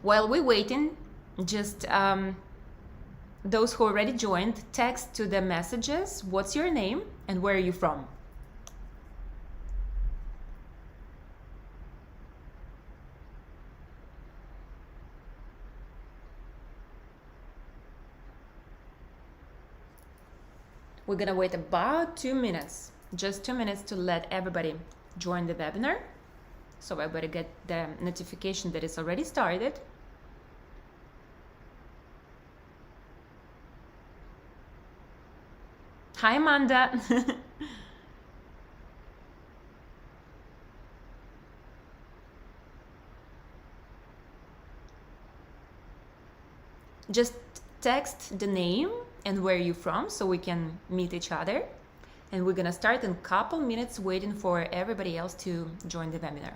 While we're waiting, just those who already joined, text to the messages, what's your name and where are you from? We're gonna wait about 2 minutes, just 2 minutes to let everybody join the webinar. So everybody get the notification that it's already started. Hi, Amanda. Just text the name and where you're from so we can meet each other. And we're gonna start in a couple minutes waiting for everybody else to join the webinar.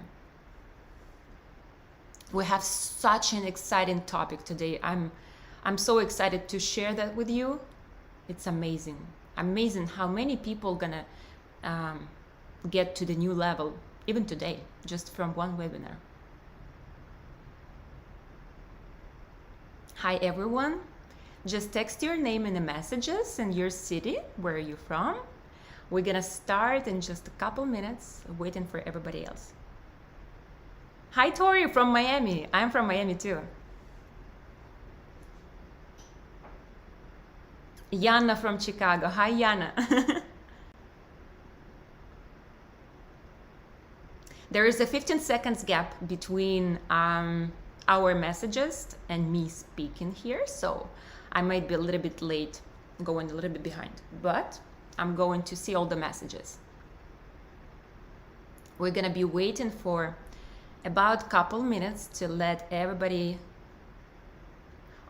We have such an exciting topic today. I'm so excited to share that with you. It's amazing. Amazing how many people gonna get to the new level, even today, just from one webinar. Hi everyone. Just text your name in the messages and your city, where you're from. We're gonna start in just a couple minutes, waiting for everybody else. Hi Tori from Miami. I'm from Miami too. Yana from Chicago. Hi Yana. There is a 15 seconds gap between our messages and me speaking here, so I might be a little bit late, going a little bit behind, but I'm going to see all the messages. We're gonna be waiting for about a couple minutes to let everybody.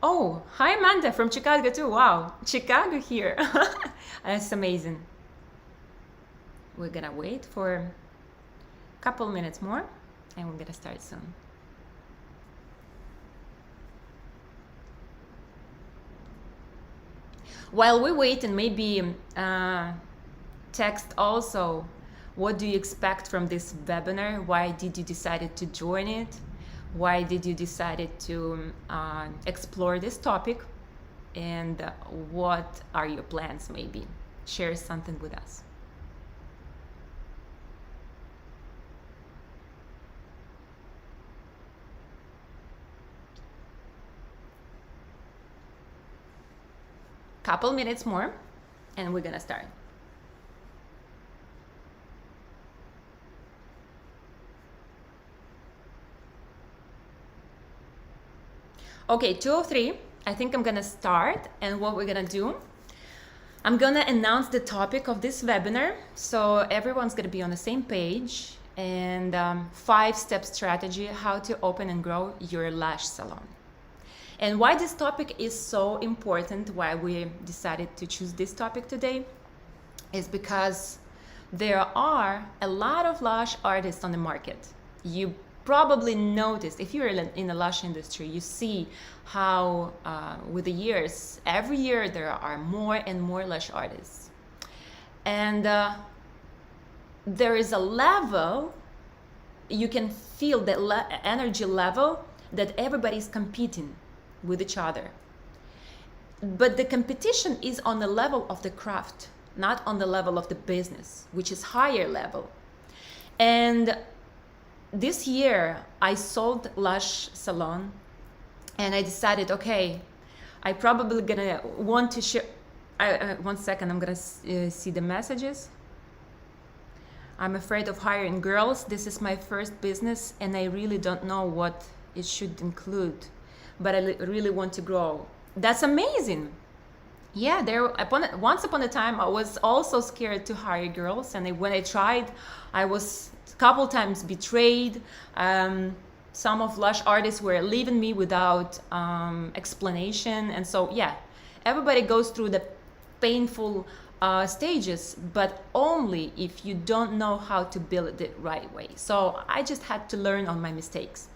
Oh, hi Amanda from Chicago too. Wow, Chicago here. That's amazing. We're gonna wait for a couple minutes more and we're gonna start soon. While we wait, and maybe text also, what do you expect from this webinar? Why did you decide to join it? Why did you decide to explore this topic? And what are your plans? Maybe share something with us. Couple minutes more and we're gonna start. Okay, 2:03. I think I'm gonna start, and what we're gonna do, I'm gonna announce the topic of this webinar so everyone's gonna be on the same page, and 5-step strategy how to open and grow your lash salon. And why this topic is so important, why we decided to choose this topic today, is because there are a lot of lash artists on the market. You probably noticed, if you're in the lash industry, you see how with the years, every year there are more and more lash artists. And there is a level, you can feel the energy level that everybody's competing with each other. But the competition is on the level of the craft, not on the level of the business, which is higher level. And this year I sold Lash Salon, and I decided, okay, I probably gonna want to share. 1 second, I'm gonna see the messages. I'm afraid of hiring girls. This is my first business and I really don't know what it should include, but I really want to grow. That's amazing. Yeah, once upon a time I was also scared to hire girls, and when I tried, I was a couple times betrayed. Some of lash artists were leaving me without explanation, and so yeah, everybody goes through the painful stages, but only if you don't know how to build it right way. So I just had to learn on my mistakes.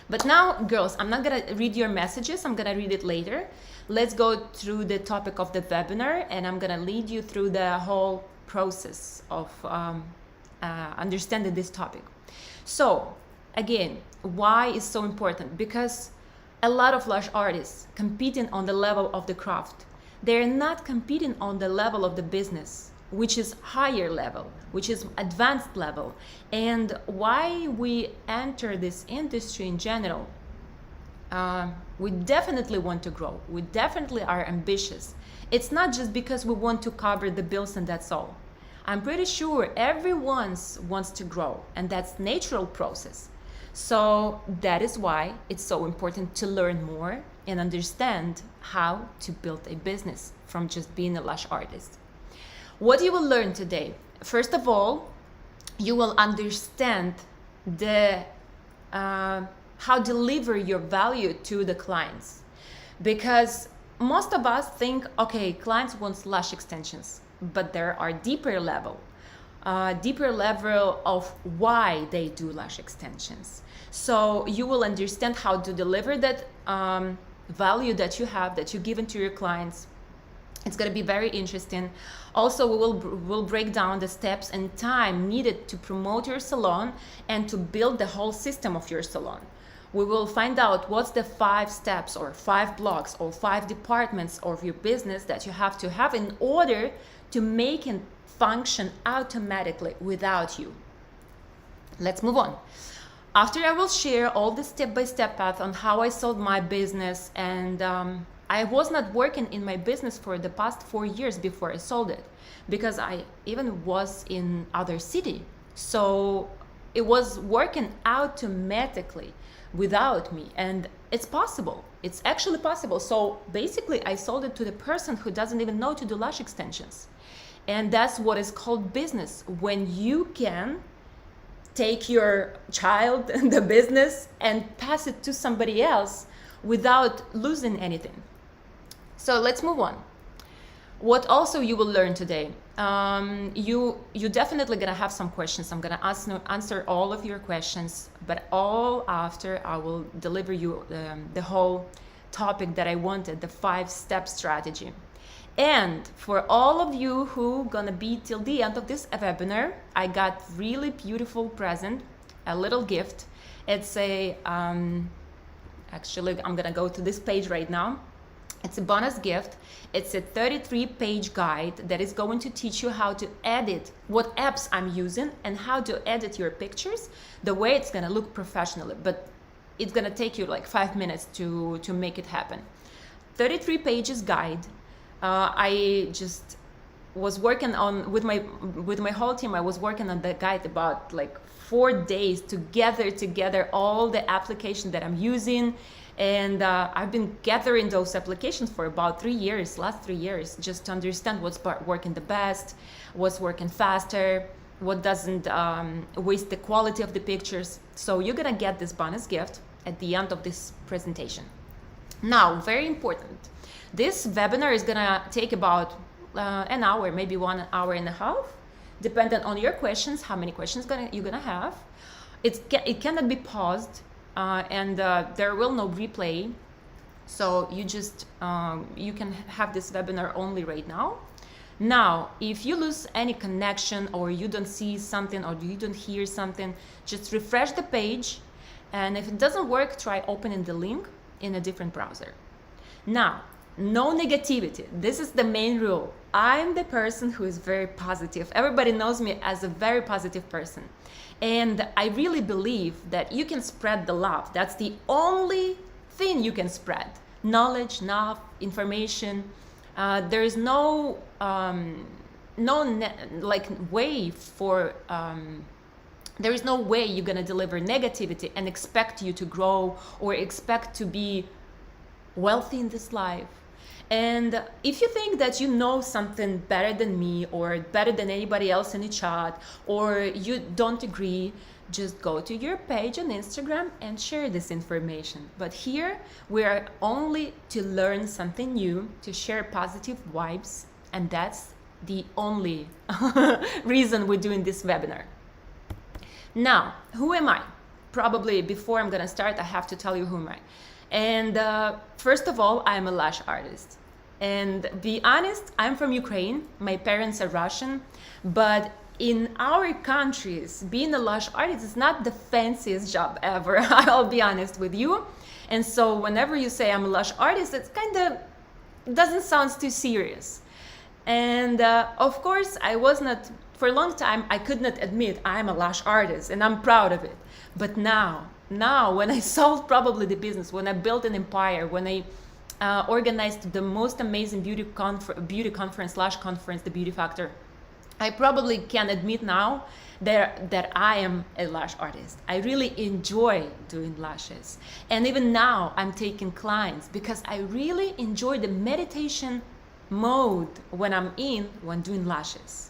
But now, girls, I'm not gonna read your messages, I'm gonna read it later. Let's go through the topic of the webinar, and I'm gonna lead you through the whole process of understanding this topic. So again, why is so important? Because a lot of lash artists competing on the level of the craft. They're not competing on the level of the business, which is higher level, which is advanced level. And why we enter this industry in general, we definitely want to grow. We definitely are ambitious. It's not just because we want to cover the bills and that's all. I'm pretty sure everyone wants to grow, and that's natural process. So that is why it's so important to learn more and understand how to build a business from just being a lash artist. What you will learn today, first of all, you will understand the how deliver your value to the clients, because most of us think, okay, clients want lash extensions, but there are deeper level of why they do lash extensions. So you will understand how to deliver that value that you have, that you give into your clients. It's going to be very interesting. Also, we'll break down the steps and time needed to promote your salon and to build the whole system of your salon. We will find out what's the 5 steps or 5 blocks or 5 departments of your business that you have to have in order to make it function automatically without you. Let's move on. After, I will share all the step-by-step path on how I sold my business, and I was not working in my business for the past 4 years before I sold it, because I even was in other city. So it was working automatically without me, and it's possible. It's actually possible. So basically I sold it to the person who doesn't even know to do lash extensions. And that's what is called business, when you can take your child in the business and pass it to somebody else without losing anything. So let's move on. What also you will learn today, you definitely gonna have some questions. I'm gonna answer all of your questions, but all after I will deliver you the whole topic that I wanted, the 5-step strategy. And for all of you who gonna be till the end of this webinar, I got really beautiful present, a little gift. It's a, actually I'm gonna go to this page right now. It's a bonus gift. It's a 33-page guide that is going to teach you how to edit, what apps I'm using, and how to edit your pictures the way it's gonna look professionally. But it's gonna take you like 5 minutes to make it happen. 33 pages guide. I just was working on with my whole team. I was working on the guide about like 4 days to gather together all the applications that I'm using, and I've been gathering those applications for about 3 years, last 3 years, just to understand what's working the best, what's working faster, what doesn't waste the quality of the pictures. So you're gonna get this bonus gift at the end of this presentation. Now, very important. This webinar is gonna take about an hour, maybe 1 hour and a half, depending on your questions, how many questions you're gonna have. It cannot be paused, and there will no replay. So you just you can have this webinar only right now. Now, if you lose any connection, or you don't see something, or you don't hear something, just refresh the page, and if it doesn't work, try opening the link in a different browser. Now, no negativity. This is the main rule. I'm the person who is very positive. Everybody knows me as a very positive person. And I really believe that you can spread the love. That's the only thing you can spread. Knowledge, information. There is no way for there is no way you're gonna deliver negativity and expect you to grow or expect to be wealthy in this life. And if you think that you know something better than me or better than anybody else in the chat, or you don't agree, just go to your page on Instagram and share this information. But here we are only to learn something new, to share positive vibes, and that's the only reason we're doing this webinar. Now, who am I? Probably before I'm gonna start, I have to tell you who am I. And first of all, I'm a lash artist. And be honest, I'm from Ukraine. My parents are Russian. But in our countries, being a lash artist is not the fanciest job ever. I'll be honest with you. And so whenever you say I'm a lash artist, it's kind of doesn't sound too serious. And of course, I was not, for a long time, I could not admit I'm a lash artist and I'm proud of it. But now when I sold probably the business, when I built an empire, when I organized the most amazing beauty conference, Lash conference, the Beauty Factor, I probably can admit now that I am a lash artist. I really enjoy doing lashes. And even now I'm taking clients because I really enjoy the meditation mode when doing lashes.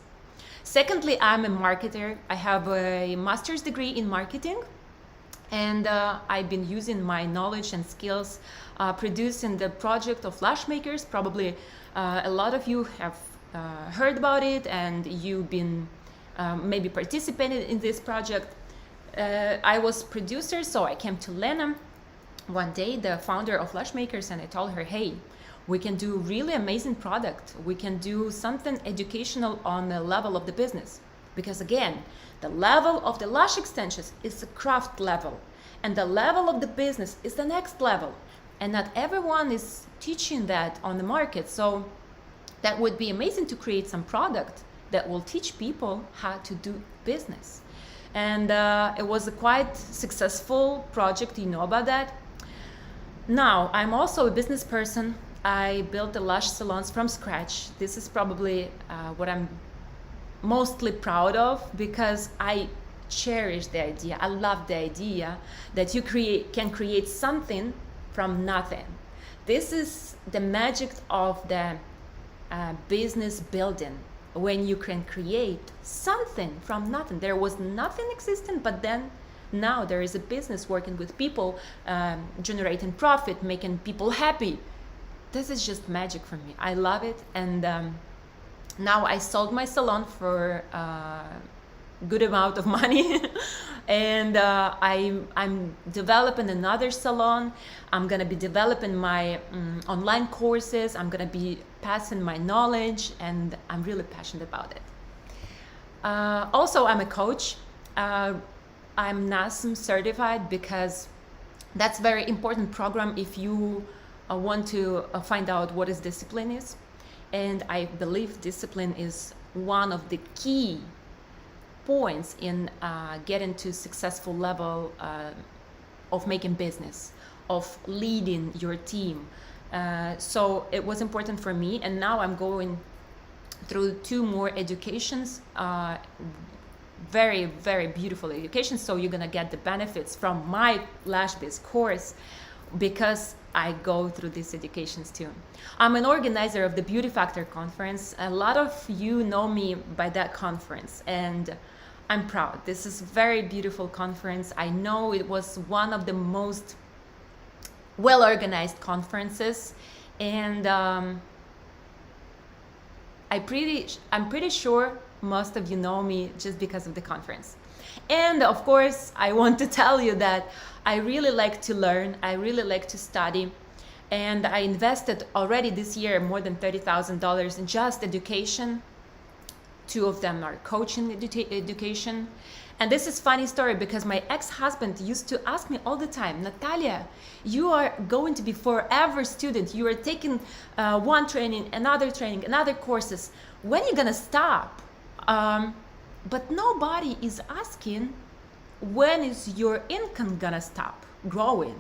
Secondly, I'm a marketer. I have a master's degree in marketing, and I've been using my knowledge and skills producing the project of lash makers. Probably a lot of you have heard about it, and you've been maybe participated in this project. I was producer, so I came to Lena one day, the founder of Lash Makers, and I told her, hey, we can do really amazing product. We can do something educational on the level of the business. Because again, the level of the lash extensions is a craft level, and the level of the business is the next level. And not everyone is teaching that on the market. So that would be amazing to create some product that will teach people how to do business. And it was a quite successful project, you know about that. Now, I'm also a business person. I built the lash salons from scratch. This is probably what I'm mostly proud of, because I cherish the idea. I love the idea that you can create something from nothing. This is the magic of the business building, when you can create something from nothing. There was nothing existing, but then now there is a business working with people, generating profit, making people happy. This is just magic for me. I love it. And now I sold my salon for a good amount of money. And I'm developing another salon. I'm going to be developing my online courses. I'm going to be passing my knowledge, and I'm really passionate about it. Also, I'm a coach. I'm NASM certified, because that's a very important program if you want to find out what is discipline is. And I believe discipline is one of the key points in getting to successful level of making business, of leading your team. So it was important for me, and now I'm going through 2 more educations, very, very beautiful educations. So you're gonna get the benefits from my Lash Biz course, because I go through these educations too. I'm an organizer of the Beauty Factor conference. A lot of you know me by that conference, and I'm proud. This is a very beautiful conference. I know it was one of the most well-organized conferences, and I'm pretty sure most of you know me just because of the conference. And of course, I want to tell you that I really like to learn. I really like to study. And I invested already this year more than $30,000 in just education. 2 of them are coaching education. And this is funny story, because my ex-husband used to ask me all the time, Natalia, you are going to be forever student. You are taking one training, another courses. When are you gonna stop? But nobody is asking, when is your income gonna stop growing?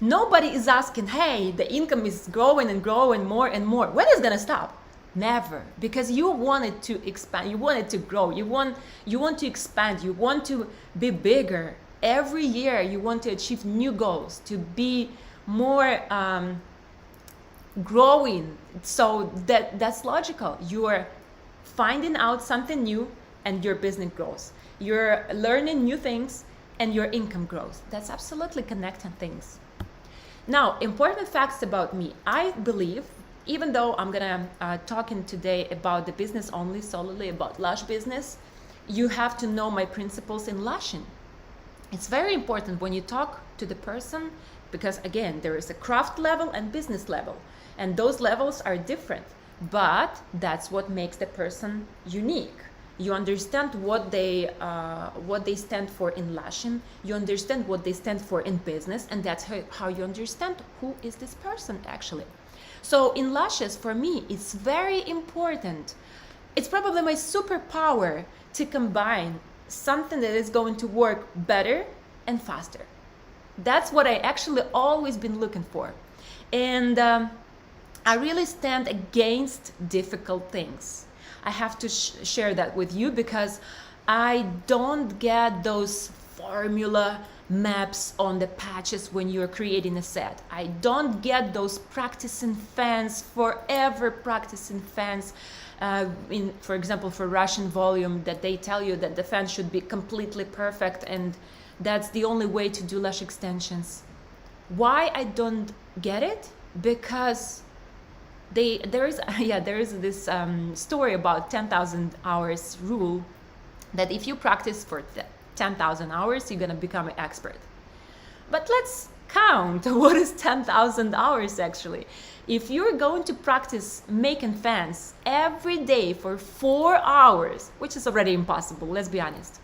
Nobody is asking, hey, the income is growing and growing more and more. When is it gonna stop? Never, because you wanted to expand, you wanted to grow, you want to expand, you want to be bigger. Every year you want to achieve new goals, to be more growing. So that's logical. You are finding out something new, and your business grows. You're learning new things, and your income grows. That's absolutely connecting things. Now, important facts about me. I believe, even though I'm gonna talking today about the business only, solely about lash business, you have to know my principles in lashing. It's very important when you talk to the person, because again, there is a craft level and business level, and those levels are different, but that's what makes the person unique. You understand what they stand for in lashing. You understand what they stand for in business, and that's how you understand who is this person actually. So in lashes, for me, it's very important. It's probably my superpower to combine something that is going to work better and faster. That's what I actually always been looking for. And I really stand against difficult things. I have to share that with you because I don't get those formula maps on the patches when you're creating a set. I don't get those practicing fans, forever practicing fans. For example, for Russian volume, that they tell you that the fan should be completely perfect and that's the only way to do lash extensions. Why I don't get it? Because there is this story about 10,000 hours rule, that if you practice for 10,000 hours, you're gonna become an expert. But let's count what is 10,000 hours actually. If you're going to practice making fans every day for 4 hours, which is already impossible, let's be honest.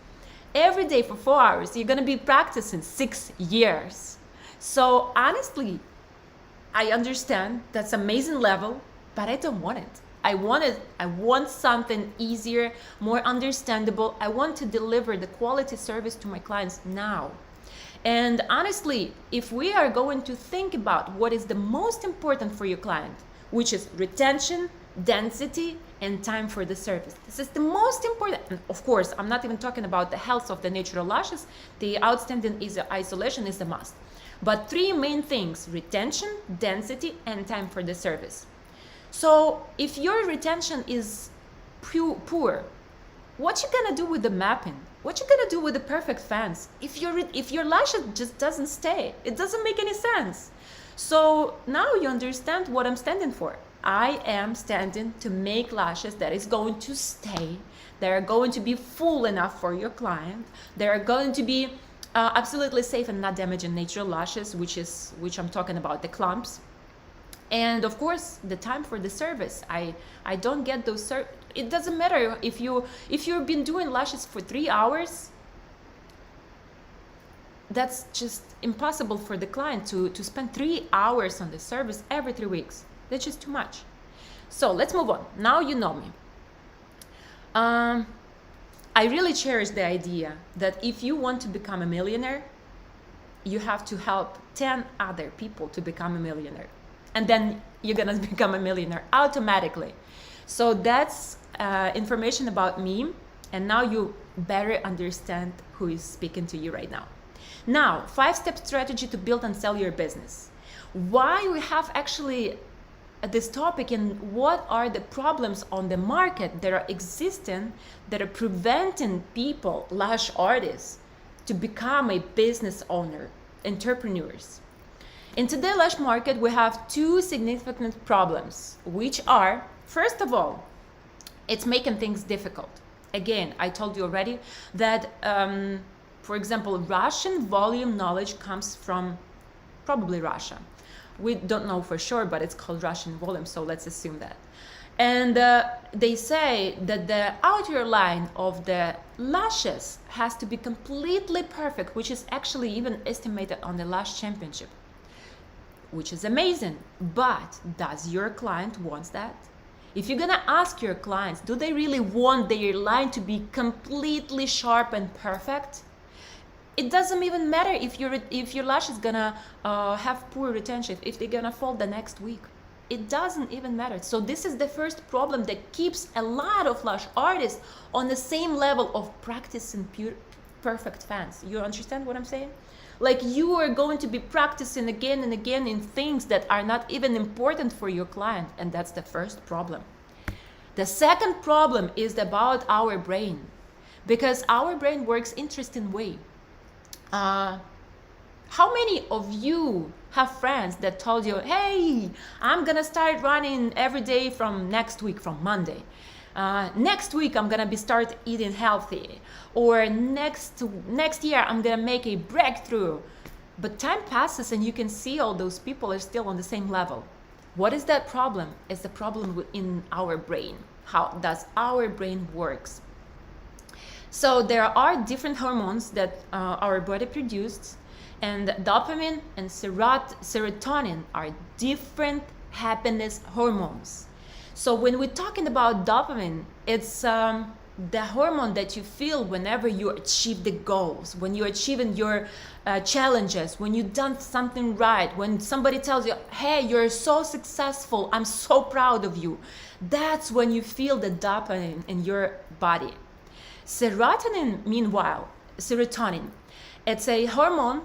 Every day for 4 hours, you're gonna be practicing 6 years. So honestly, I understand that's amazing level, but I don't want it. I want something easier, more understandable. I want to deliver the quality service to my clients now. And honestly, if we are going to think about what is the most important for your client, which is retention, density, and time for the service. This is the most important. And of course, I'm not even talking about the health of the natural lashes. The outstanding isolation is a must. But 3 main things: retention, density, and time for the service. So if your retention is poor, what you gonna do with the mapping? What you gonna do with the perfect fans? If your lash just doesn't stay, it doesn't make any sense. So now you understand what I'm standing for. I am standing to make lashes that is going to stay. They are going to be full enough for your client. They are going to be absolutely safe and not damaging natural lashes, which I'm talking about, the clumps. And of course, the time for the service. I don't get those. It doesn't matter if you've been doing lashes for 3 hours. That's just impossible for the client to spend 3 hours on the service every 3 weeks. That's just too much. So let's move on. Now you know me. I really cherish the idea that if you want to become a millionaire, you have to help 10 other people to become a millionaire. And then you're gonna become a millionaire automatically. So that's information about me. And now you better understand who is speaking to you right now. Now, 5-step strategy to build and sell your business. Why we have actually this topic and what are the problems on the market that are existing that are preventing people, lash artists, to become a business owner, entrepreneurs. In today's lash market, we have 2 significant problems, which are, first of all, it's making things difficult. Again, I told you already that, for example, Russian volume knowledge comes from probably Russia. We don't know for sure, but it's called Russian volume, so let's assume that. And they say that the outer line of the lashes has to be completely perfect, which is actually even estimated on the Lash Championship, which is amazing. But does your client want that? If you're gonna ask your clients, do they really want their line to be completely sharp and perfect? It doesn't even matter if your lash is gonna have poor retention, if they're gonna fall the next week. It doesn't even matter. So this is the first problem that keeps a lot of lash artists on the same level of practicing perfect fans. You understand what I'm saying? Like, you are going to be practicing again and again in things that are not even important for your client, and that's the first problem. The second problem is about our brain, because our brain works interesting way. How many of you have friends that told you, hey, I'm gonna start running every day from next week, from Monday. Next week I'm gonna start eating healthy, or next year I'm gonna make a breakthrough. But time passes and you can see all those people are still on the same level. What is that problem? It's the problem in our brain. How does our brain works? So there are different hormones that our body produces, and dopamine and serotonin are different happiness hormones. So when we're talking about dopamine, it's the hormone that you feel whenever you achieve the goals, when you're achieving your challenges, when you've done something right, when somebody tells you, hey, you're so successful, I'm so proud of you. That's when you feel the dopamine in your body. Serotonin, meanwhile, serotonin, it's a hormone.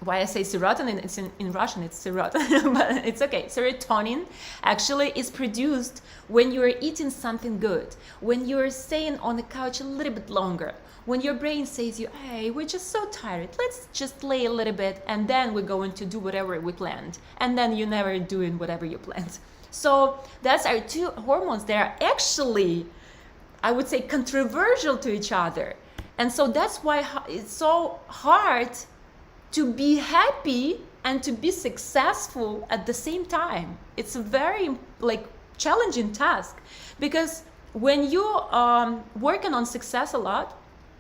Why I say serotonin, it's in Russian, it's serotonin, but it's okay. Serotonin actually is produced when you're eating something good, when you're staying on the couch a little bit longer, when your brain says you, hey, we're just so tired, let's just lay a little bit and then we're going to do whatever we planned. And then you're never doing whatever you planned. So that's our two hormones that are actually, I would say, controversial to each other. And so that's why it's so hard to be happy and to be successful at the same time. It's a very challenging task, because when you working on success a lot,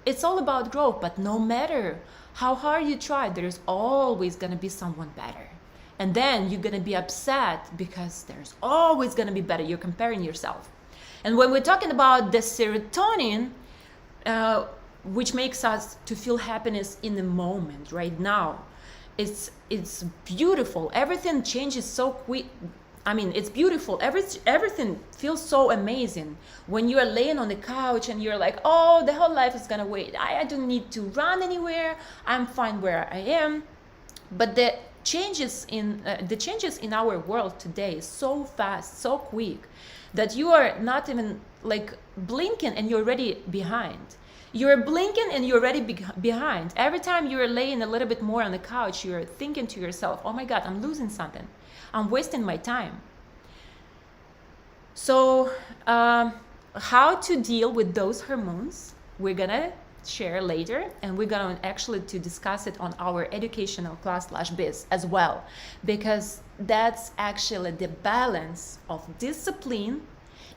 it's all about growth. But no matter how hard you try, there's always gonna be someone better. And then you're gonna be upset because there's always gonna be better. You're comparing yourself. And when we're talking about the serotonin, which makes us to feel happiness in the moment, right now, it's beautiful. Everything changes so quick. I mean, it's beautiful. Everything feels so amazing when you are laying on the couch and you're like, oh, the whole life is gonna wait. I don't need to run anywhere. I'm fine where I am. But the changes in our world today is so fast, so quick, that you are not even blinking and you're already behind. You're blinking and you're already behind. Every time you're laying a little bit more on the couch, you're thinking to yourself, oh my God, I'm losing something. I'm wasting my time. So how to deal with those hormones, we're gonna share later, and we're gonna actually to discuss it on our educational class /biz as well, because that's actually the balance of discipline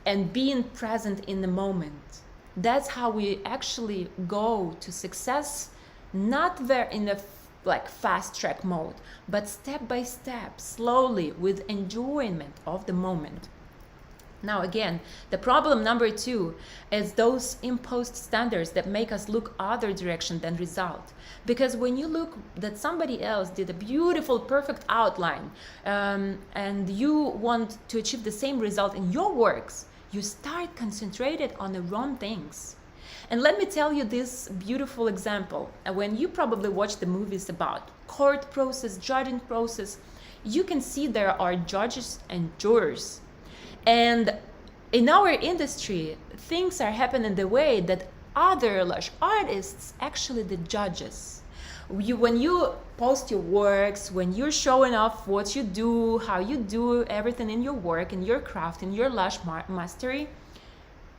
and being present in the moment. That's how we actually go to success, not very in a fast track mode, but step by step, slowly, with enjoyment of the moment. Now again, the problem number 2 is those imposed standards that make us look other direction than result. Because when you look that somebody else did a beautiful, perfect outline, and you want to achieve the same result in your works, you start concentrated on the wrong things. And let me tell you this beautiful example. When you probably watch the movies about court process, judging process, you can see there are judges and jurors. And in our industry, things are happening the way that other Lash artists actually the judges. When you post your works, when you're showing off what you do, how you do everything in your work, in your craft, in your Lash mastery,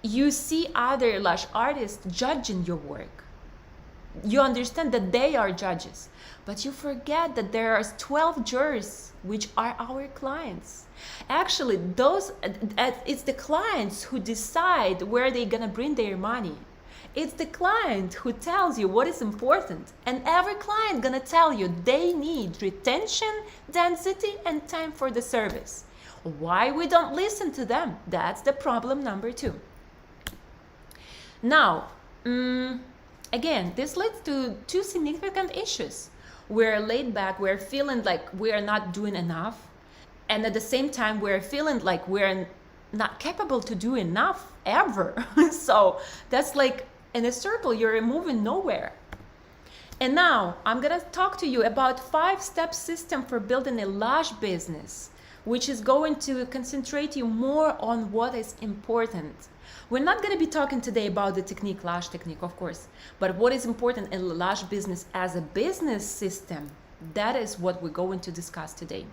you see other Lash artists judging your work. You understand that they are judges, but you forget that there are 12 jurors which are our clients. Actually, it's the clients who decide where they're gonna bring their money. It's the client who tells you what is important, and every client gonna tell you they need retention, density, and time for the service. Why we don't listen to them? That's the problem number 2. Now, again, this leads to 2 significant issues. We're laid back, we're feeling like we are not doing enough, and at the same time, we're feeling like we're not capable to do enough ever. So that's in a circle, you're moving nowhere. And now I'm gonna talk to you about 5-step system for building a Lash business, which is going to concentrate you more on what is important. We're not gonna be talking today about the technique, Lash technique, of course, but what is important in the Lash business as a business system, that is what we're going to discuss today.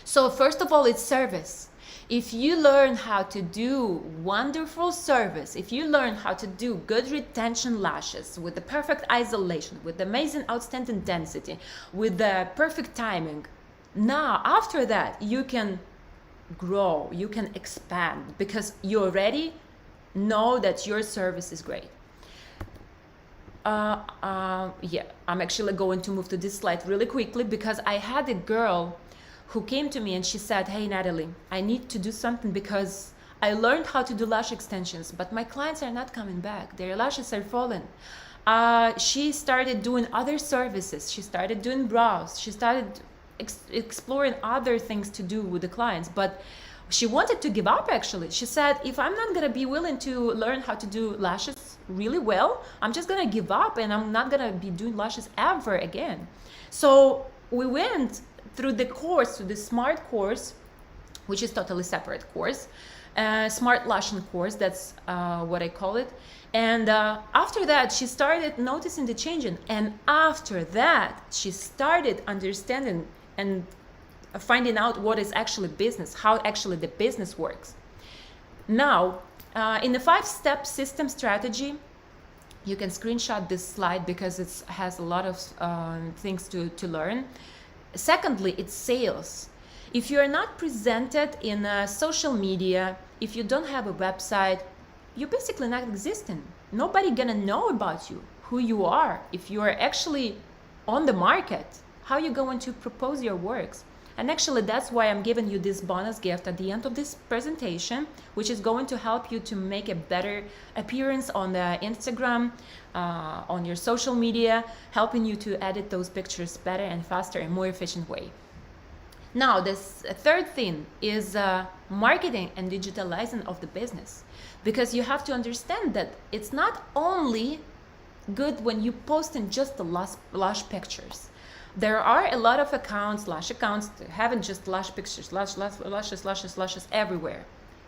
So first of all, it's service. If you learn how to do wonderful service, if you learn how to do good retention lashes with the perfect isolation, with amazing outstanding density, with the perfect timing, now after that you can grow, you can expand, because you already know that your service is great. Yeah, I'm actually going to move to this slide really quickly because I had a girl who came to me and she said, hey Natalie, I need to do something because I learned how to do lash extensions, but my clients are not coming back. Their lashes are falling. She started doing other services. She started doing brows. She started exploring other things to do with the clients, but she wanted to give up actually. She said, if I'm not gonna be willing to learn how to do lashes really well, I'm just gonna give up and I'm not gonna be doing lashes ever again. So we went through the course, through the SMART course, which is totally separate course, SMART lashing course, that's what I call it. And after that, she started noticing the changing. And after that, she started understanding and finding out what is actually business, how actually the business works. Now, in the 5-step system strategy, you can screenshot this slide because it has a lot of things to learn. Secondly, it's sales. If you're not presented in social media, if you don't have a website, you're basically not existing. Nobody gonna know about you, who you are. If you are actually on the market, how are you going to propose your works? And actually, that's why I'm giving you this bonus gift at the end of this presentation, which is going to help you to make a better appearance on the Instagram, on your social media, helping you to edit those pictures better and faster and more efficient way. Now, this third thing is marketing and digitalizing of the business, because you have to understand that it's not only good when you post in just the lash pictures. There are a lot of accounts, lash accounts, that haven't just lash pictures, lashes everywhere.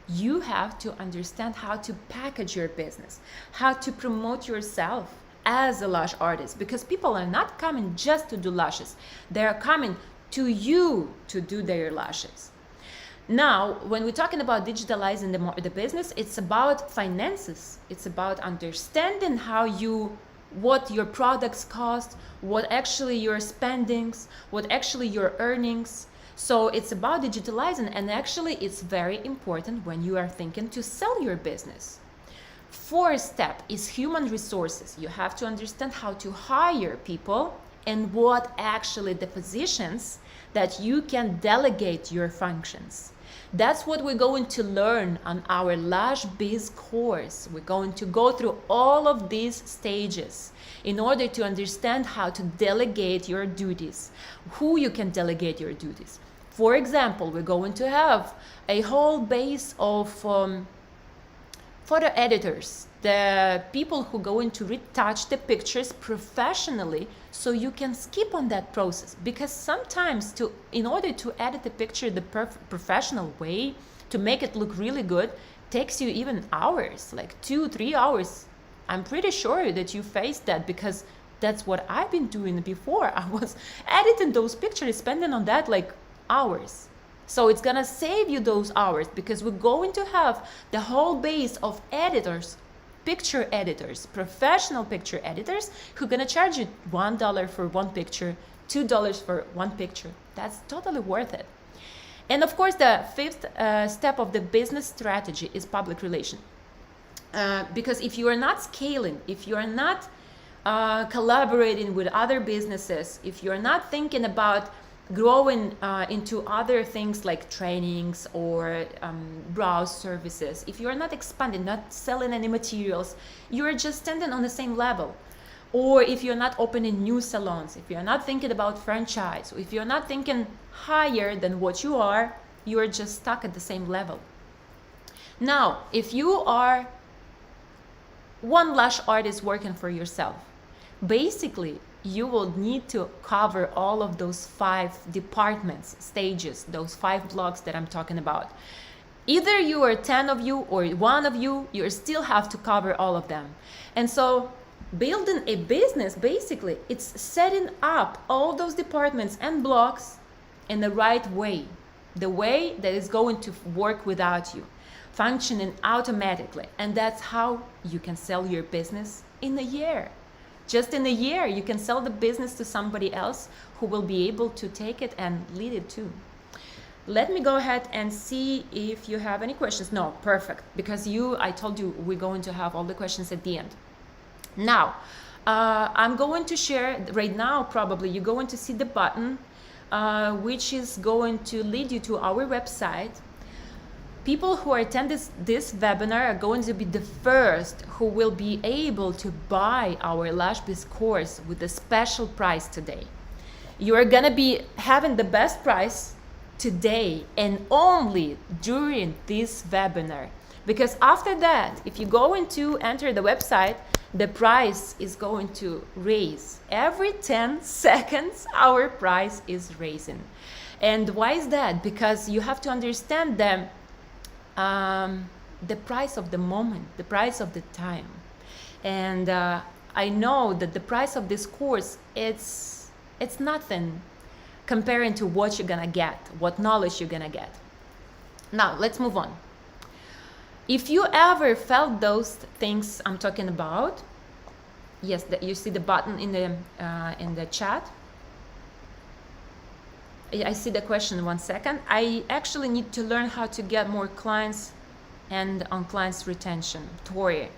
You have to understand how to package your business, how to promote yourself as a lash artist, because people are not coming just to do lashes. They are coming to you to do their lashes. Now, when we're talking about digitalizing the business, it's about finances. It's about understanding what your products cost, what actually your spendings, what actually your earnings. So it's about digitalizing, and actually it's very important when you are thinking to sell your business. 4th step is human resources. You have to understand how to hire people and what actually the positions that you can delegate your functions. That's what we're going to learn on our Lash Biz course. We're going to go through all of these stages in order to understand how to delegate your duties, who you can delegate your duties. For example, we're going to have a whole base of photo editors, the people who go in to retouch the pictures professionally, so you can skip on that process. Because sometimes in order to edit the picture the professional way, to make it look really good, takes you even hours, like 2-3 hours. I'm pretty sure that you faced that, because that's what I've been doing before. I was editing those pictures, spending on that like hours. So it's gonna save you those hours, because we're going to have the whole base of editors, picture editors, professional picture editors, who are gonna charge you $1 for one picture, $2 for one picture. That's totally worth it. And of course, the 5th step of the business strategy is public relation. Because if you are not scaling, if you are not collaborating with other businesses, if you are not thinking about growing into other things like trainings or browse services, if you're not expanding, not selling any materials, you're just standing on the same level. Or if you're not opening new salons, if you're not thinking about franchise, if you're not thinking higher than what you are, you're just stuck at the same level. Now, if you are one lash artist working for yourself, basically you will need to cover all of those 5 departments, stages, those 5 blocks that I'm talking about. Either you are 10 of you or 1 of you, you still have to cover all of them. And so building a business, basically, it's setting up all those departments and blocks in the right way, the way that is going to work without you, functioning automatically. And that's how you can sell your business in a year. Just in a year, you can sell the business to somebody else who will be able to take it and lead it too. Let me go ahead and see if you have any questions. No, perfect, because I told you we're going to have all the questions at the end. Now, I'm going to share right now, probably you're going to see the button, which is going to lead you to our website. People who attend this webinar are going to be the first who will be able to buy our Lash Biz course with a special price today. You are gonna be having the best price today and only during this webinar. Because after that, if you go into enter the website, the price is going to raise. Every 10 seconds, our price is raising. And why is that? Because you have to understand that the price of the moment, the price of the time. And I know that the price of this course, it's nothing comparing to what you're gonna get, what knowledge you're gonna get. Now, let's move on. If you ever felt those things I'm talking about, yes, you see the button in the chat. I see the question, 1 second. I actually need to learn how to get more clients and on clients retention. Tori,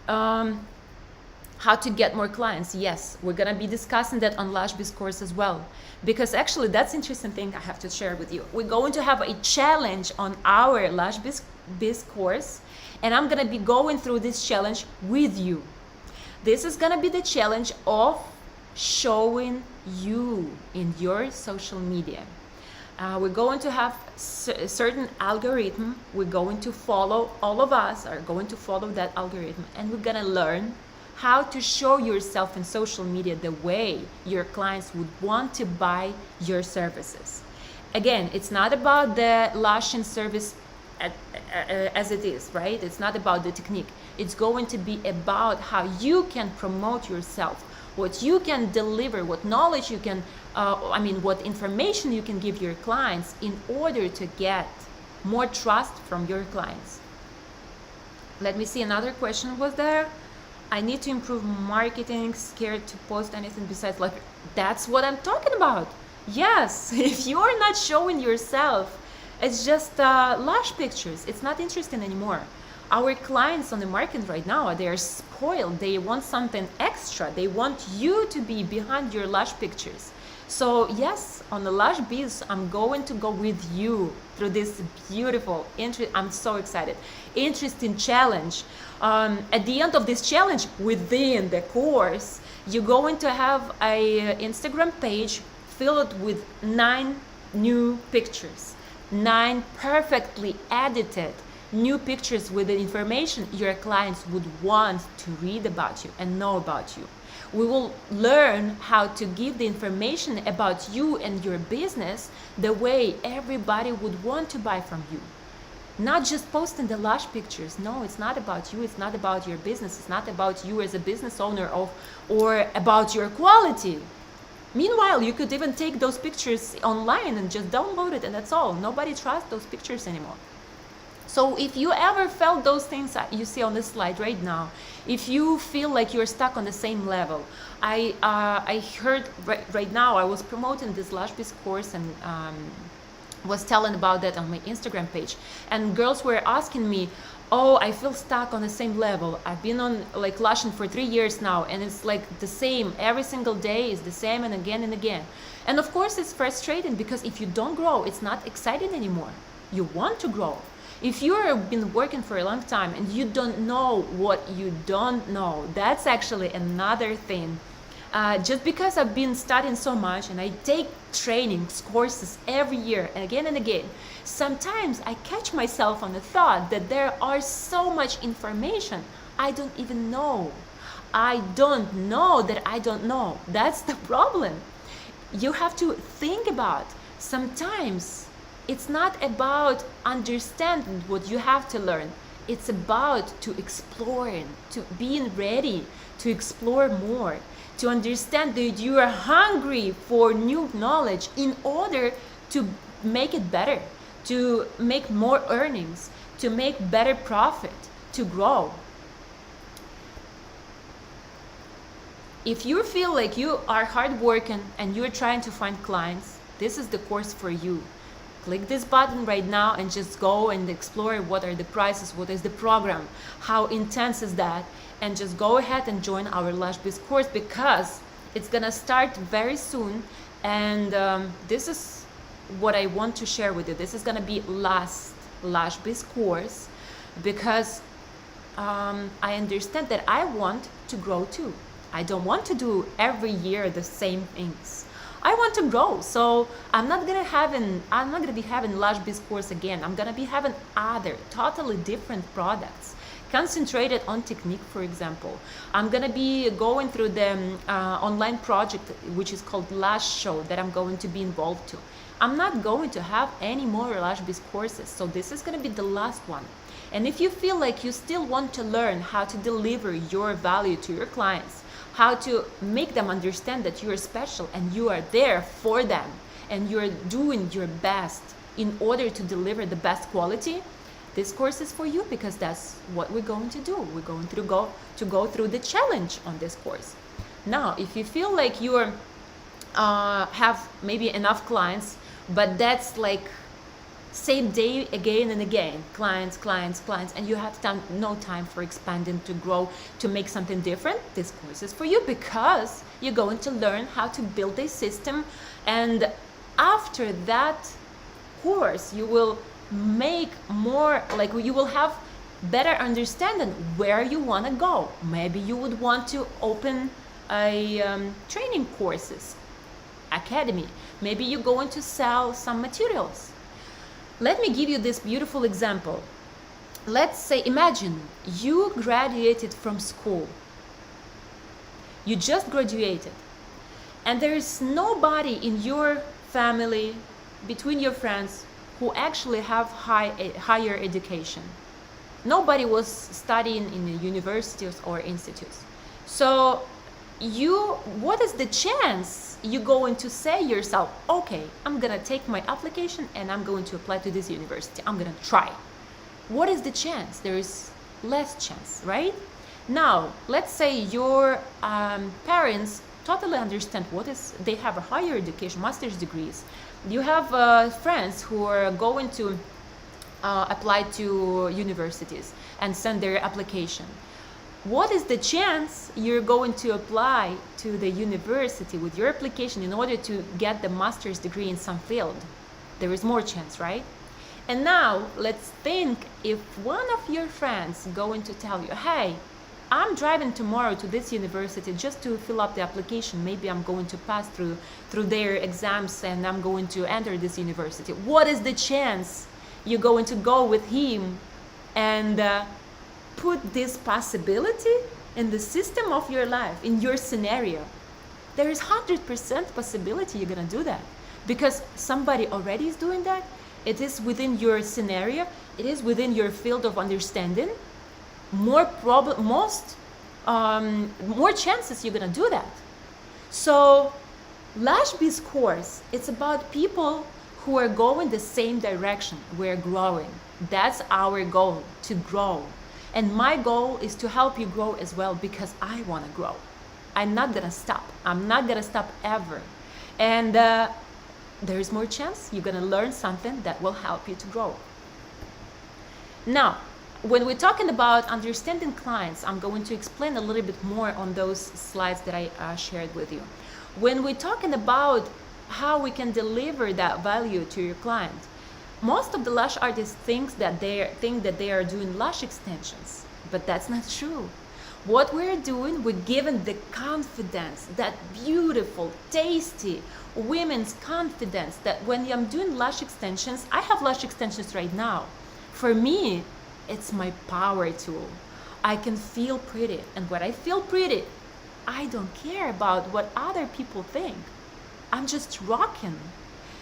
how to get more clients? Yes, we're gonna be discussing that on Lash Biz course as well, because actually that's interesting thing I have to share with you. We're going to have a challenge on our Lash Biz course, and I'm gonna be going through this challenge with you. This is gonna be the challenge of showing you in your social media. We're going to have a certain algorithm. We're going to follow, all of us are going to follow that algorithm, and we're gonna learn how to show yourself in social media the way your clients would want to buy your services. Again, it's not about the lashing service as it is, right? It's not about the technique. It's going to be about how you can promote yourself, what you can deliver, what knowledge you can, what information you can give your clients in order to get more trust from your clients. Let me see, another question was there. I need to improve marketing, scared to post anything besides life. That's what I'm talking about. Yes, if you're not showing yourself, it's just lash pictures. It's not interesting anymore. Our clients on the market right now, they are spoiled. They want something extra. They want you to be behind your lash pictures. So yes, on the Lash Biz, I'm going to go with you through this beautiful, I'm so excited, interesting challenge. At the end of this challenge, within the course, you're going to have a Instagram page filled with 9 new pictures, 9 perfectly edited new pictures with the information your clients would want to read about you and know about you. We will learn how to give the information about you and your business the way everybody would want to buy from you. Not just posting the lash pictures. No, it's not about you. It's not about your business. It's not about you as a business owner or about your quality. Meanwhile, you could even take those pictures online and just download it, and that's all. Nobody trusts those pictures anymore. So if you ever felt those things that you see on this slide right now, if you feel like you're stuck on the same level, I heard right now, I was promoting this Lash Biz course and was telling about that on my Instagram page, and girls were asking me, oh, I feel stuck on the same level. I've been on like lashing for 3 years now, and it's like the same every single day is the same and again and again. And of course it's frustrating, because if you don't grow, it's not exciting anymore. You want to grow. If you've been working for a long time and you don't know what you don't know, that's actually another thing. Just because I've been studying so much and I take trainings, courses every year and again, sometimes I catch myself on the thought that there are so much information I don't even know. I don't know that I don't know. That's the problem. You have to think about, sometimes it's not about understanding what you have to learn. It's about to exploring, to being ready to explore more, to understand that you are hungry for new knowledge in order to make it better, to make more earnings, to make better profit, to grow. If you feel like you are hardworking and you're trying to find clients, this is the course for you. click this button right now and just go and explore what are the prices, what is the program, how intense is that, and just go ahead and join our Lash Biz course, because it's gonna start very soon. And this is what I want to share with you. This is gonna be last Lash Biz course, because I understand that I want to grow too. I don't want to do every year the same things. I want to grow, so I'm not gonna be having Lash Biz course again. I'm gonna be having other totally different products concentrated on technique. For example, I'm gonna be going through the online project which is called Lash Show that I'm going to be involved to. I'm not going to have any more Lash Biz courses, so this is gonna be the last one. And if you feel like you still want to learn how to deliver your value to your clients, how to make them understand that you're special and you are there for them and you're doing your best in order to deliver the best quality, this course is for you, because that's what we're going to do. We're going to go through the challenge on this course. Now, if you feel like you have maybe enough clients, but that's like same day again and again, clients, and you have no time for expanding, to grow, to make something different, this course is for you, because you're going to learn how to build a system. And after that course, you will make more, like you will have better understanding where you want to go. Maybe you would want to open a training courses academy. Maybe you're going to sell some materials. Let me give you this beautiful example. Let's say, imagine you graduated from school. You just graduated, and there is nobody in your family, between your friends, who actually have higher education. Nobody was studying in the universities or institutes. So what is the chance you're going to say yourself, okay, I'm gonna take my application and I'm going to apply to this university, I'm gonna try? What is the chance? There is less chance, right? Now, let's say your parents totally understand they have a higher education, master's degrees. You have friends who are going to apply to universities and send their application. What is the chance you're going to apply to the university with your application in order to get the master's degree in some field? There is more chance, right? And now let's think, if one of your friends going to tell you, hey, I'm driving tomorrow to this university just to fill up the application, maybe I'm going to pass through their exams and I'm going to enter this university. What is the chance you're going to go with him and put this possibility in the system of your life, in your scenario? There is 100% possibility you're gonna do that, because somebody already is doing that. It is within your scenario, it is within your field of understanding. More chances you're gonna do that. So Lash Biz course, it's about people who are going the same direction. We're growing. That's our goal, to grow. And my goal is to help you grow as well, because I want to grow. I'm not gonna stop. I'm not gonna stop ever. And there is more chance you're gonna learn something that will help you to grow. Now, when we're talking about understanding clients, I'm going to explain a little bit more on those slides that I shared with you. When we're talking about how we can deliver that value to your client, most of the lash artists think that they are doing lash extensions, but that's not true. What we're doing, we're giving the confidence, that beautiful, tasty women's confidence, that when I'm doing lash extensions, I have lash extensions right now. For me, it's my power tool. I can feel pretty, and when I feel pretty, I don't care about what other people think. I'm just rocking.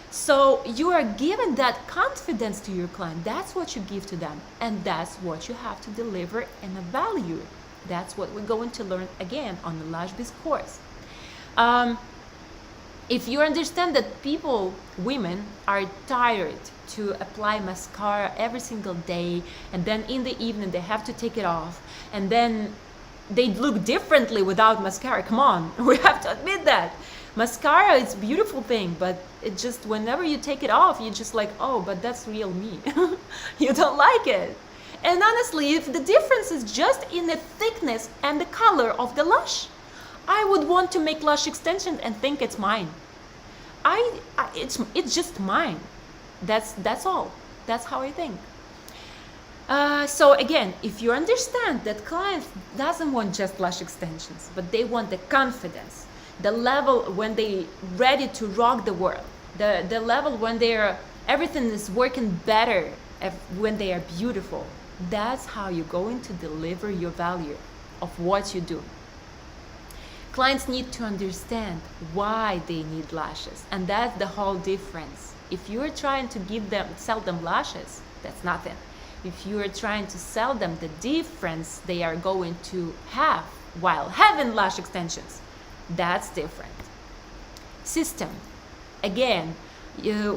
So you are giving that confidence to your client. That's what you give to them, and that's what you have to deliver in a value. That's what we're going to learn again on the Lash Biz course. If you understand that women are tired to apply mascara every single day, and then in the evening they have to take it off, and then they look differently without mascara. Come on, we have to admit that. Mascara is a beautiful thing, but it just, whenever you take it off, you're just like, oh, but that's real me. You don't like it. And honestly, if the difference is just in the thickness and the color of the lash, I would want to make lash extensions and think it's mine. It's just mine. That's all. That's how I think. So again, if you understand that client doesn't want just lash extensions, but they want the confidence, the level when they ready to rock the world, the level when everything is working better, when they are beautiful, that's how you're going to deliver your value of what you do. Clients need to understand why they need lashes, and that's the whole difference. If you're trying to sell them lashes, that's nothing. If you are trying to sell them the difference they are going to have while having lash extensions, that's different. System. Again,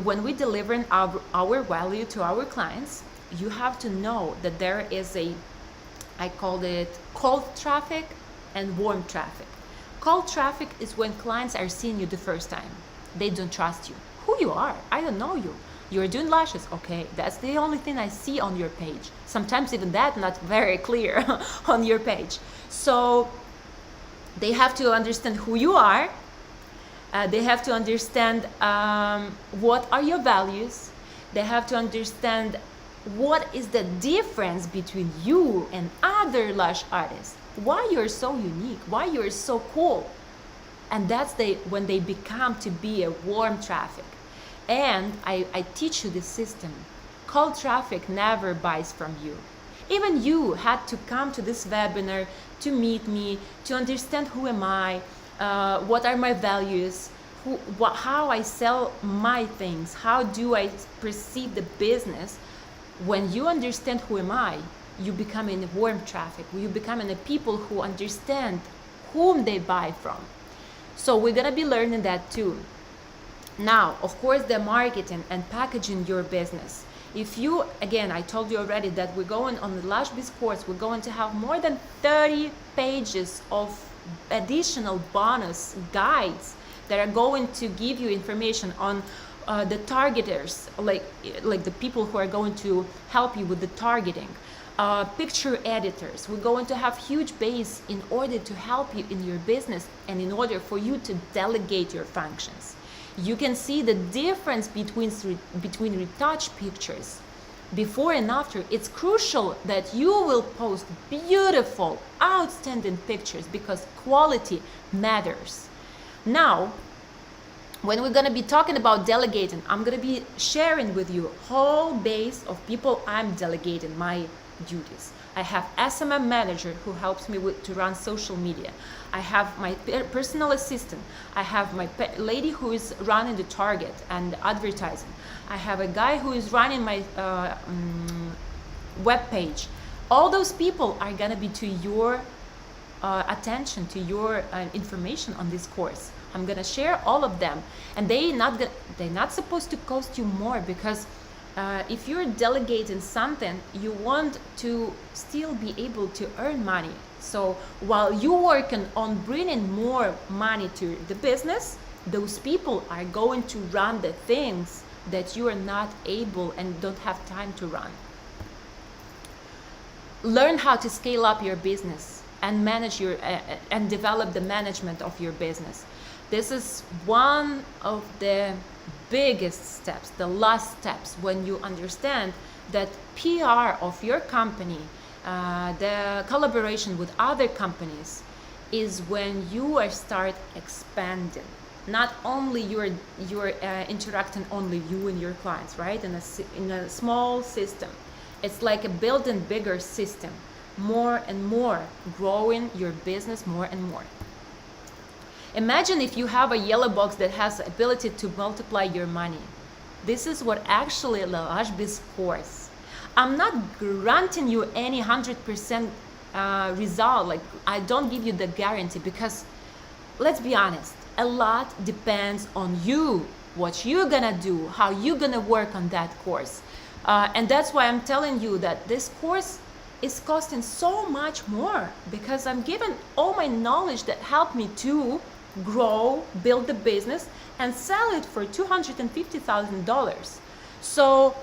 when we deliver our value to our clients, you have to know that there is I call it cold traffic and warm traffic. Cold traffic is when clients are seeing you the first time. They don't trust you. Who you are? I don't know you. You're doing lashes, okay, that's the only thing I see on your page. Sometimes even that not very clear on your page. So they have to understand who you are. They have to understand what are your values. They have to understand what is the difference between you and other lash artists. Why you're so unique, why you're so cool. And that's when they become to be a warm traffic. And I teach you this system. Cold traffic never buys from you. Even you had to come to this webinar to meet me, to understand who am I, what are my values, how I sell my things, how do I perceive the business. When you understand who am I, you become in warm traffic. You become in a people who understand whom they buy from. So we're gonna be learning that too. Now, of course, the marketing and packaging your business. If you, again, I told you already that we're going on the Lash Biz course, we're going to have more than 30 pages of additional bonus guides that are going to give you information on the targeters, like the people who are going to help you with the targeting. Picture editors. We're going to have huge base in order to help you in your business and in order for you to delegate your functions. You can see the difference between retouch pictures before and after. It's crucial that you will post beautiful, outstanding pictures because quality matters. Now, when we're going to be talking about delegating, I'm going to be sharing with you a whole base of people I'm delegating my duties. I have SMM manager who helps me to run social media. I have my personal assistant. I have my lady who is running the target and advertising. I have a guy who is running my web page. All those people are gonna be to your attention, to your information on this course. I'm gonna share all of them, and they're not supposed to cost you more because if you're delegating something, you want to still be able to earn money. So while you're working on bringing more money to the business, those people are going to run the things that you are not able and don't have time to run. Learn how to scale up your business and manage and develop the management of your business. This is one of the biggest steps, the last steps, when you understand that PR of your company, the collaboration with other companies, is when you are start expanding. Not only you're interacting only you and your clients, right? In a small system, it's like a building bigger system, more and more, growing your business more and more. Imagine if you have a yellow box that has the ability to multiply your money. This is what actually the Lash Biz course. I'm not granting you any 100% result. Like, I don't give you the guarantee because, let's be honest, a lot depends on you, what you're gonna do, how you're gonna work on that course. And that's why I'm telling you that this course is costing so much more because I'm given all my knowledge that helped me to grow, build the business, and sell it for $250,000. So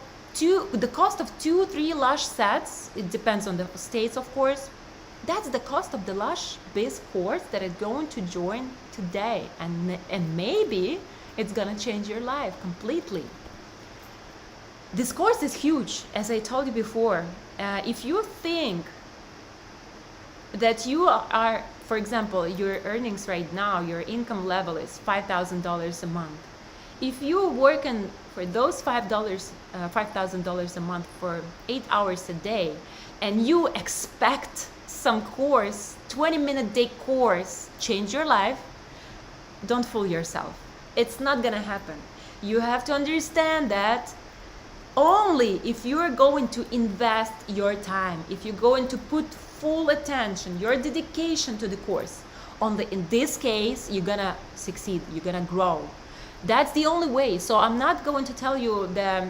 the cost of 2-3 Lash sets, it depends on the states, of course. That's the cost of the Lash Biz course that is going to join today, and maybe it's gonna change your life completely. This course is huge, as I told you before. If you think that you are, for example, your earnings right now, your income level is $5,000 a month. If you're working for those $5,000 a month for 8 hours a day, and you expect some course, 20-minute day course, change your life, don't fool yourself. It's not gonna happen. You have to understand that only if you are going to invest your time, if you're going to put full attention, your dedication to the course, only in this case, you're gonna succeed, you're gonna grow. That's the only way. So I'm not going to tell you the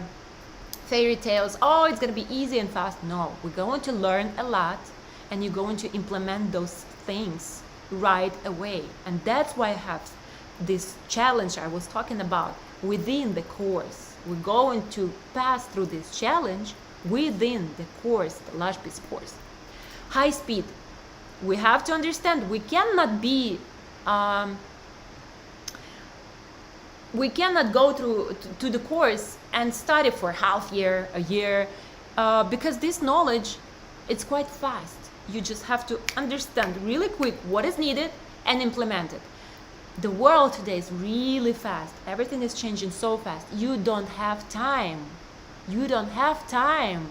fairy tales, oh, it's gonna be easy and fast. No, we're going to learn a lot, and you're going to implement those things right away. And that's why I have this challenge I was talking about within the course. We're going to pass through this challenge within the course, the Lash Biz course. High speed. We have to understand we cannot be, we cannot go through to the course and study for half year, a year, because this knowledge, it's quite fast. You just have to understand really quick what is needed and implement it. The world today is really fast. Everything is changing so fast. You don't have time. You don't have time.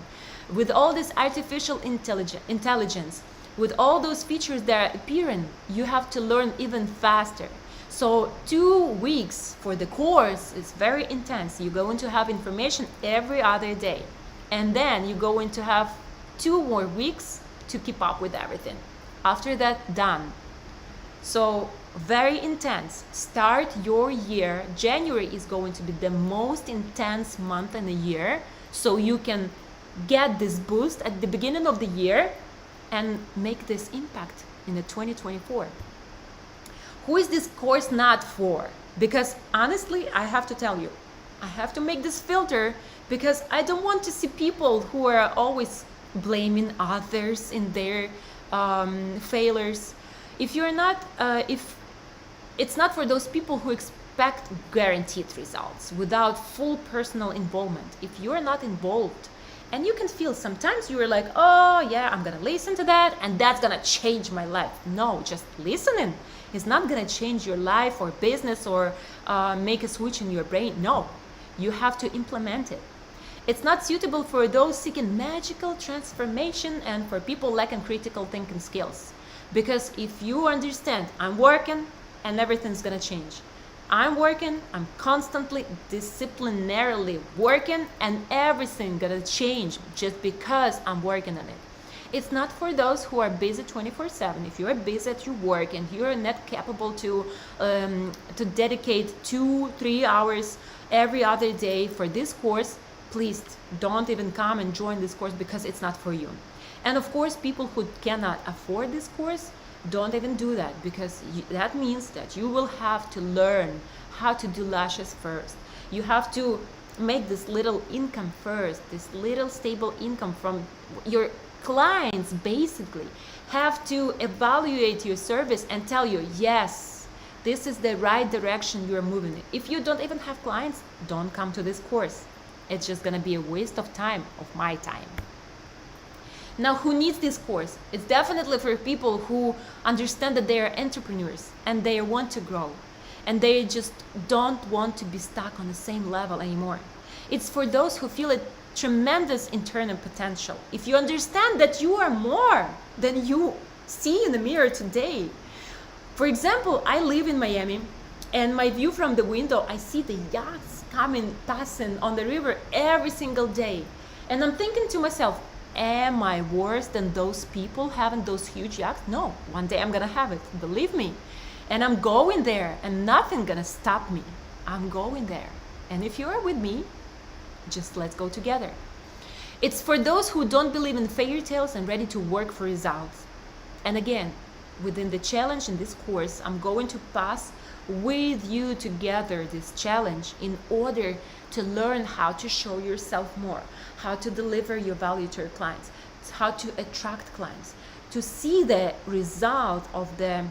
With all this artificial intelligence, with all those features that are appearing, you have to learn even faster. So 2 weeks for the course is very intense. You're going to have information every other day. And then you're going to have 2 more weeks to keep up with everything. After that, done. So very intense. Start your year. January is going to be the most intense month in the year, so you can get this boost at the beginning of the year and make this impact in the 2024. Who is this course not for? Because honestly, I have to tell you, I have to make this filter because I don't want to see people who are always blaming others in their failures. If you're not, if it's not for those people who expect guaranteed results without full personal involvement. If you're not involved, and you can feel sometimes you're like, oh yeah, I'm gonna listen to that and that's gonna change my life. No, just listening is not gonna change your life or business or make a switch in your brain. No, you have to implement it. It's not suitable for those seeking magical transformation and for people lacking critical thinking skills. Because if you understand, I'm working and everything's gonna change. I'm working, I'm constantly, disciplinarily working, and everything gonna change just because I'm working on it. It's not for those who are busy 24/7. If you're busy at your work and you're not capable to dedicate 2-3 hours every other day for this course, please don't even come and join this course because it's not for you. And of course, people who cannot afford this course, don't even do that, because that means that you will have to learn how to do lashes first. You have to make this little income first, this little stable income from your clients. Basically have to evaluate your service and tell you, yes, this is the right direction you're moving in. If you don't even have clients, don't come to this course. It's just gonna be a waste of time, of my time. Now, who needs this course? It's definitely for people who understand that they are entrepreneurs and they want to grow and they just don't want to be stuck on the same level anymore. It's for those who feel a tremendous internal potential. If you understand that you are more than you see in the mirror today. For example, I live in Miami and my view from the window, I see the yachts coming, passing on the river every single day. And I'm thinking to myself, am I worse than those people having those huge yachts? No, one day I'm gonna have it, believe me. And I'm going there and nothing gonna stop me. I'm going there. And if you are with me, just let's go together. It's for those who don't believe in fairy tales and ready to work for results. And again, within the challenge in this course, I'm going to pass with you together this challenge in order to learn how to show yourself more, how to deliver your value to your clients, how to attract clients, to see the result of the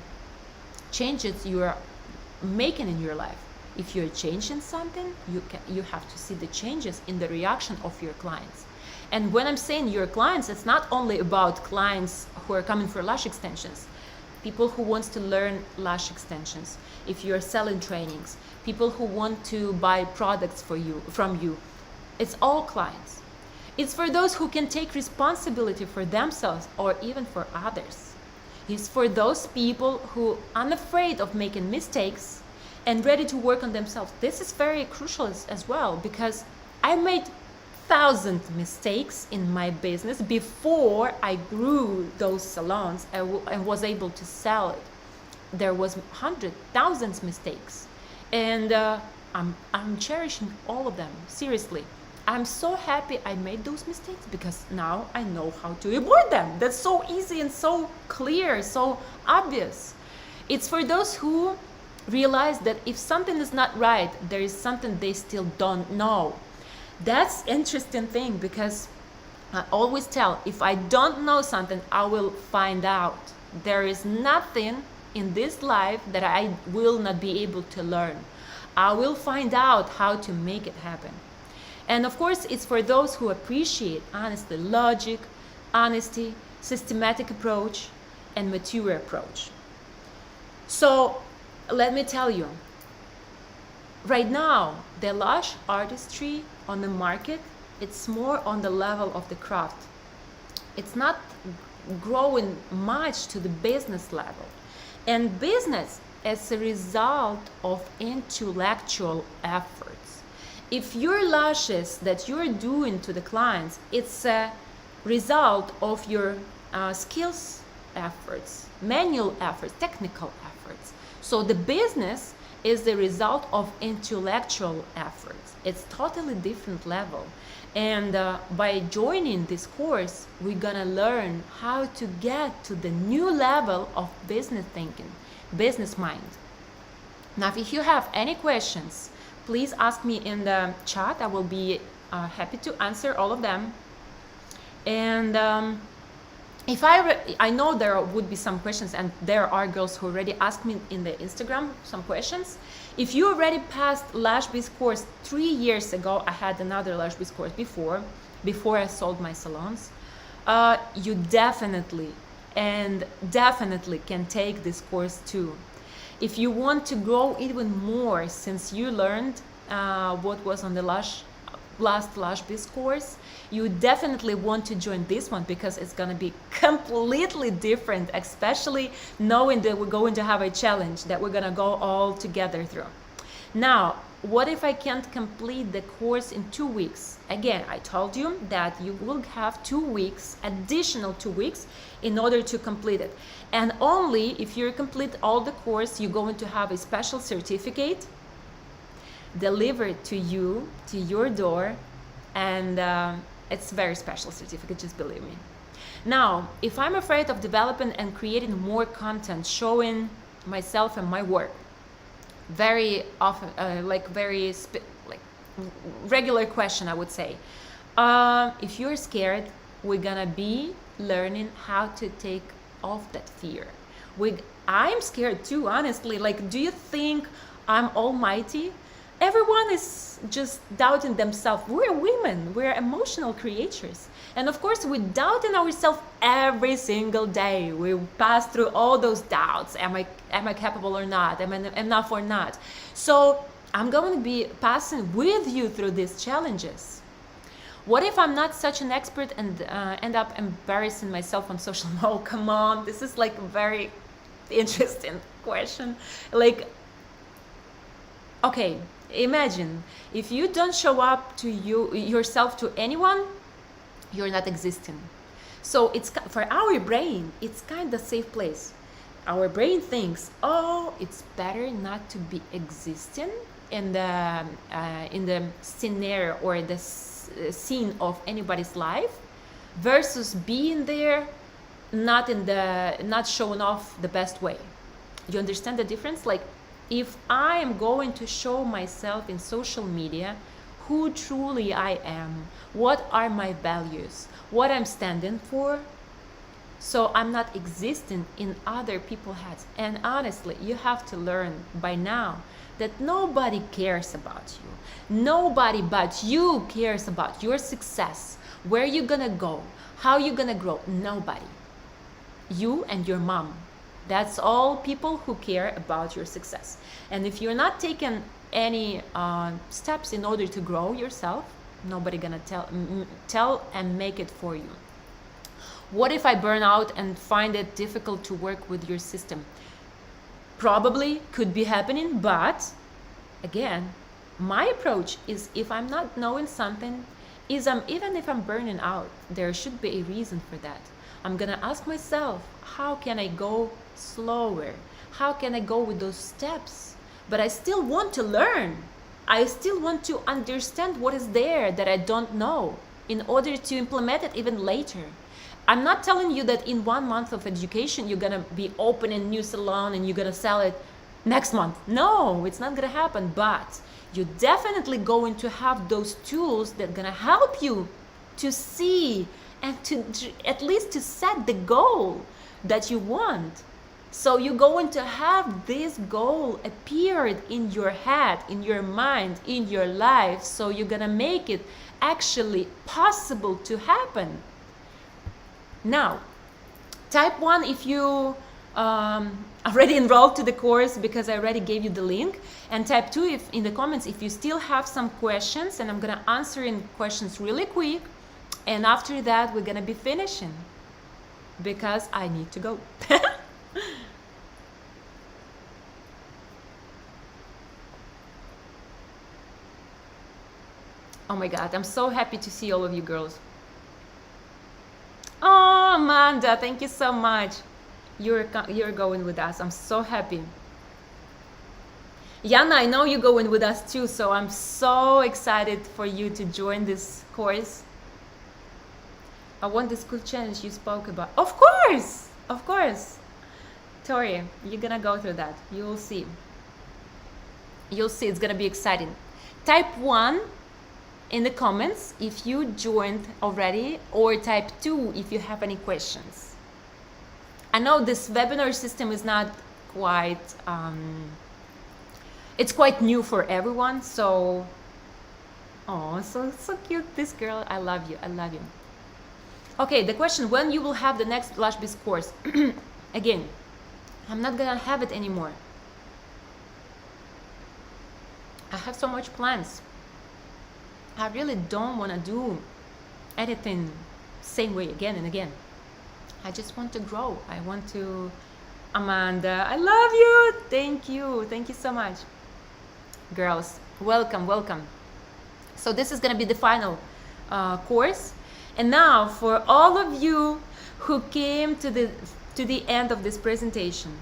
changes you are making in your life. If you're changing something, you have to see the changes in the reaction of your clients. And when I'm saying your clients, it's not only about clients who are coming for lash extensions, people who wants to learn lash extensions, if you're selling trainings, people who want to buy products from you. It's all clients. It's for those who can take responsibility for themselves or even for others. It's for those people who are unafraid of making mistakes and ready to work on themselves. This is very crucial as well, because I made 1,000 mistakes in my business before I grew those salons and was able to sell it. There was hundreds, thousands mistakes, and I'm cherishing all of them. Seriously, I'm so happy I made those mistakes, because now I know how to avoid them. That's so easy and so clear, so obvious. It's for those who realize that if something is not right, there is something they still don't know. That's interesting thing, because I always tell, if I don't know something, I will find out. There is nothing in this life that I will not be able to learn. I will find out how to make it happen. And of course, it's for those who appreciate honesty, logic, honesty, systematic approach, and mature approach. So let me tell you, right now, the lash artistry on the market, it's more on the level of the craft. It's not growing much to the business level. And business is a result of intellectual efforts. If your lashes that you're doing to the clients, it's a result of your skills efforts, manual efforts, technical efforts. So the business is the result of intellectual efforts. It's totally different level. And by joining this course, we're gonna learn how to get to the new level of business thinking, business mind. Now, if you have any questions, please ask me in the chat. I will be happy to answer all of them. And if I know there would be some questions, and there are girls who already asked me in the Instagram some questions. If you already passed Lash Biz course 3 years ago, I had another Lash Biz course before I sold my salons, you definitely can take this course too. If you want to grow even more, since you learned what was on the last Lash Biz course, you definitely want to join this one, because it's going to be completely different, especially knowing that we're going to have a challenge that we're going to go all together through. Now, what if I can't complete the course in 2 weeks? Again, I told you that you will have 2 weeks, additional 2 weeks, in order to complete it. And only if you complete all the course, you're going to have a special certificate delivered to you, to your door, and it's a very special certificate, just believe me. Now, if I'm afraid of developing and creating more content showing myself and my work, very often, regular question, I would say. If you're scared, we're gonna be learning how to take off that fear. I'm scared too, honestly. Like, do you think I'm almighty? Everyone is just doubting themselves. We're women, we're emotional creatures. And of course, we're doubting ourselves every single day. We pass through all those doubts. Am I capable or not? Am I enough or not? So I'm going to be passing with you through these challenges. What if I'm not such an expert and end up embarrassing myself on social media? Oh, come on. This is like a very interesting question. Like, okay, imagine if you don't show up to yourself to anyone, you're not existing. So it's for our brain, it's kind of safe place. Our brain thinks, oh, it's better not to be existing in the scenario or the scene of anybody's life versus being there, not showing off the best way. You understand the difference? Like, if I am going to show myself in social media who truly I am, what are my values, what I'm standing for, so I'm not existing in other people's heads. And honestly, you have to learn by now that nobody cares about you. Nobody but you cares about your success, where you're gonna go, how you're gonna grow. Nobody. You and your mom. That's all people who care about your success. And if you're not taking any steps in order to grow yourself, nobody gonna tell and make it for you. What if I burn out and find it difficult to work with your system? Probably could be happening, but again, my approach is, if I'm not knowing something, even if I'm burning out, there should be a reason for that. I'm gonna ask myself, how can I go slower? How can I go with those steps? But I still want to learn. I still want to understand what is there that I don't know in order to implement it even later. I'm not telling you that in 1 month of education, you're gonna be opening a new salon and you're gonna sell it next month. No, it's not gonna happen, but you're definitely going to have those tools that are gonna help you to see and to at least to set the goal that you want. So you're going to have this goal appeared in your head, in your mind, in your life. So you're gonna make it actually possible to happen. Now, type 1 if you already enrolled to the course, because I already gave you the link, and type 2 if in the comments if you still have some questions, and I'm gonna answer in questions really quick, and after that we're gonna be finishing because I need to go. Oh my God, I'm so happy to see all of you girls. Oh, Amanda, thank you so much. You're going with us. I'm so happy. Yana, I know you're going with us too, so I'm so excited for you to join this course. I want this cool challenge you spoke about. Of course, of course. Tori, you're gonna go through that. You'll see. You'll see, it's gonna be exciting. Type 1 in the comments if you joined already, or type 2 if you have any questions. I know this webinar system is not quite, it's quite new for everyone, so, oh, so cute, this girl, I love you, I love you. Okay, the question, when you will have the next LashBiz course? Again, I'm not gonna have it anymore. I have so much plans. I really don't want to do anything same way again and again. I just want to grow. I want to... Amanda, I love you. Thank you so much. Girls, welcome, welcome. So this is going to be the final course. And now for all of you who came to the end of this presentation,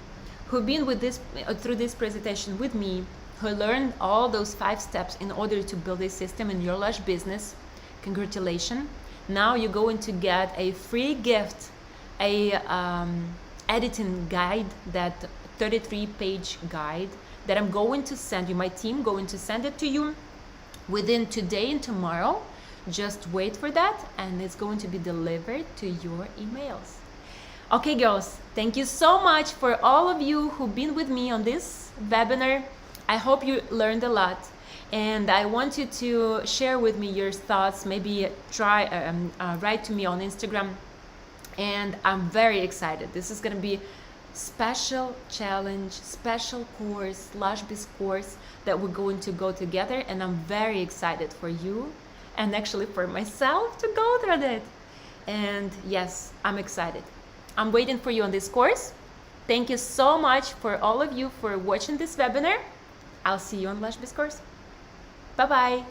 who've been with this through this presentation with me, who learned all those 5 steps in order to build a system in your lash business, congratulations. Now you're going to get a free gift, a editing guide, that 33-page guide that I'm going to send you, my team going to send it to you within today and tomorrow. Just wait for that, and it's going to be delivered to your emails. Okay, girls, thank you so much for all of you who've been with me on this webinar. I hope you learned a lot, and I want you to share with me your thoughts. Maybe try write to me on Instagram, and I'm very excited. This is going to be special challenge, special course, LashBiz course that we're going to go together, and I'm very excited for you and actually for myself to go through it. And yes, I'm excited. I'm waiting for you on this course. Thank you so much for all of you for watching this webinar. I'll see you on LashBiz course. Bye-bye.